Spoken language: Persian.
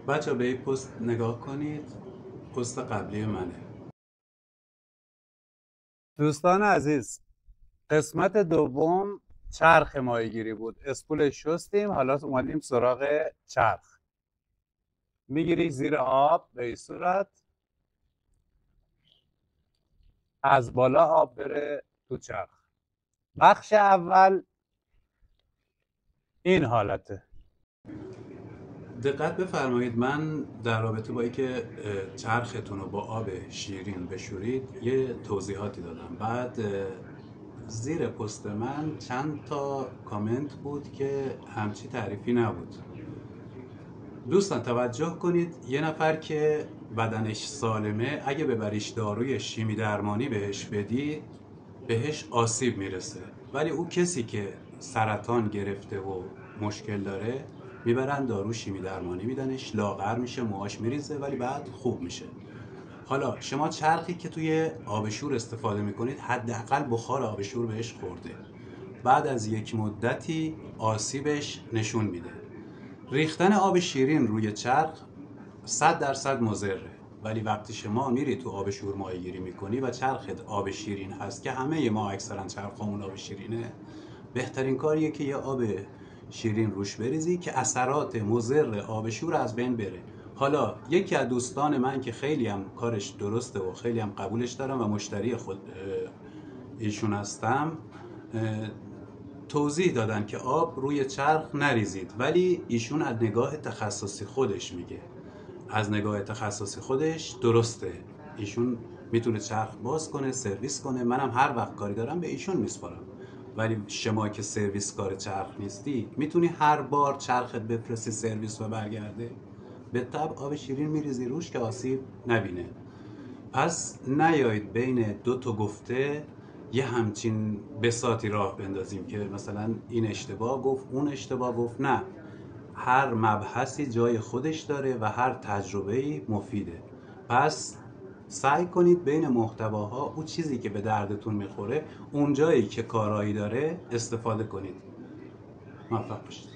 بچه به این پست نگاه کنید، پست قبلی منه. دوستان عزیز، قسمت دوم چرخ ماهیگیری بود. اسپولش شستیم، حالا اومدیم سراغ چرخ. میگیری زیر آب به این صورت، از بالا آب بره تو چرخ. بخش اول این حالته. دقت بفرمایید، من در رابطه با اینکه چرختون رو با آب شیرین بشورید یه توضیحاتی دادم. بعد زیر پست من چند تا کامنت بود که همچی تعریفی نبود. دوستان توجه کنید، یه نفر که بدنش سالمه اگه ببریش داروی شیمی درمانی بهش بدید بهش آسیب میرسه، ولی او کسی که سرطان گرفته و مشکل داره میبرن دارو شیمی درمانی میدنش، لاغر میشه، موهاش میریزه، ولی بعد خوب میشه. حالا شما چرخی که توی آبشور استفاده میکنید حداقل بخار آبشور بهش خورده، بعد از یک مدتی آسیبش نشون میده. ریختن آب شیرین روی چرخ 100% مضره، ولی وقتی شما میری تو آب شور ماهیگیری میکنی و چرخت آب شیرین هست که همه ما اکثرا چرخمون آب شیرینه، بهترین کاریه که یه آب شیرین روش بریزی که اثرات مضر آب شور از بین بره. حالا یکی از دوستان من که خیلی هم کارش درسته و خیلی هم قبولش دارم و مشتری خود ایشون هستم، توضیح دادن که آب روی چرخ نریزید، ولی ایشون از نگاه تخصصی خودش میگه، از نگاه تخصصی خودش درسته، ایشون میتونه چرخ باز کنه، سرویس کنه، منم هر وقت کاری دارم به ایشون میسپارم. ولی شما که سرویس کار چرخ نیستی، میتونی هر بار چرخت بفرستی سرویس و برگرده؟ به طب آب شیرین میریزی روش که آسیب نبینه. پس نیایید بین دو تا گفته یه همچین بساطی راه بندازیم که مثلا این اشتباه گفت اون اشتباه گفت. نه، هر مبحثی جای خودش داره و هر تجربه‌ای مفیده. پس سعی کنید بین محتواها اون چیزی که به دردتون میخوره، اون جایی که کارایی داره استفاده کنید. موفق باشید.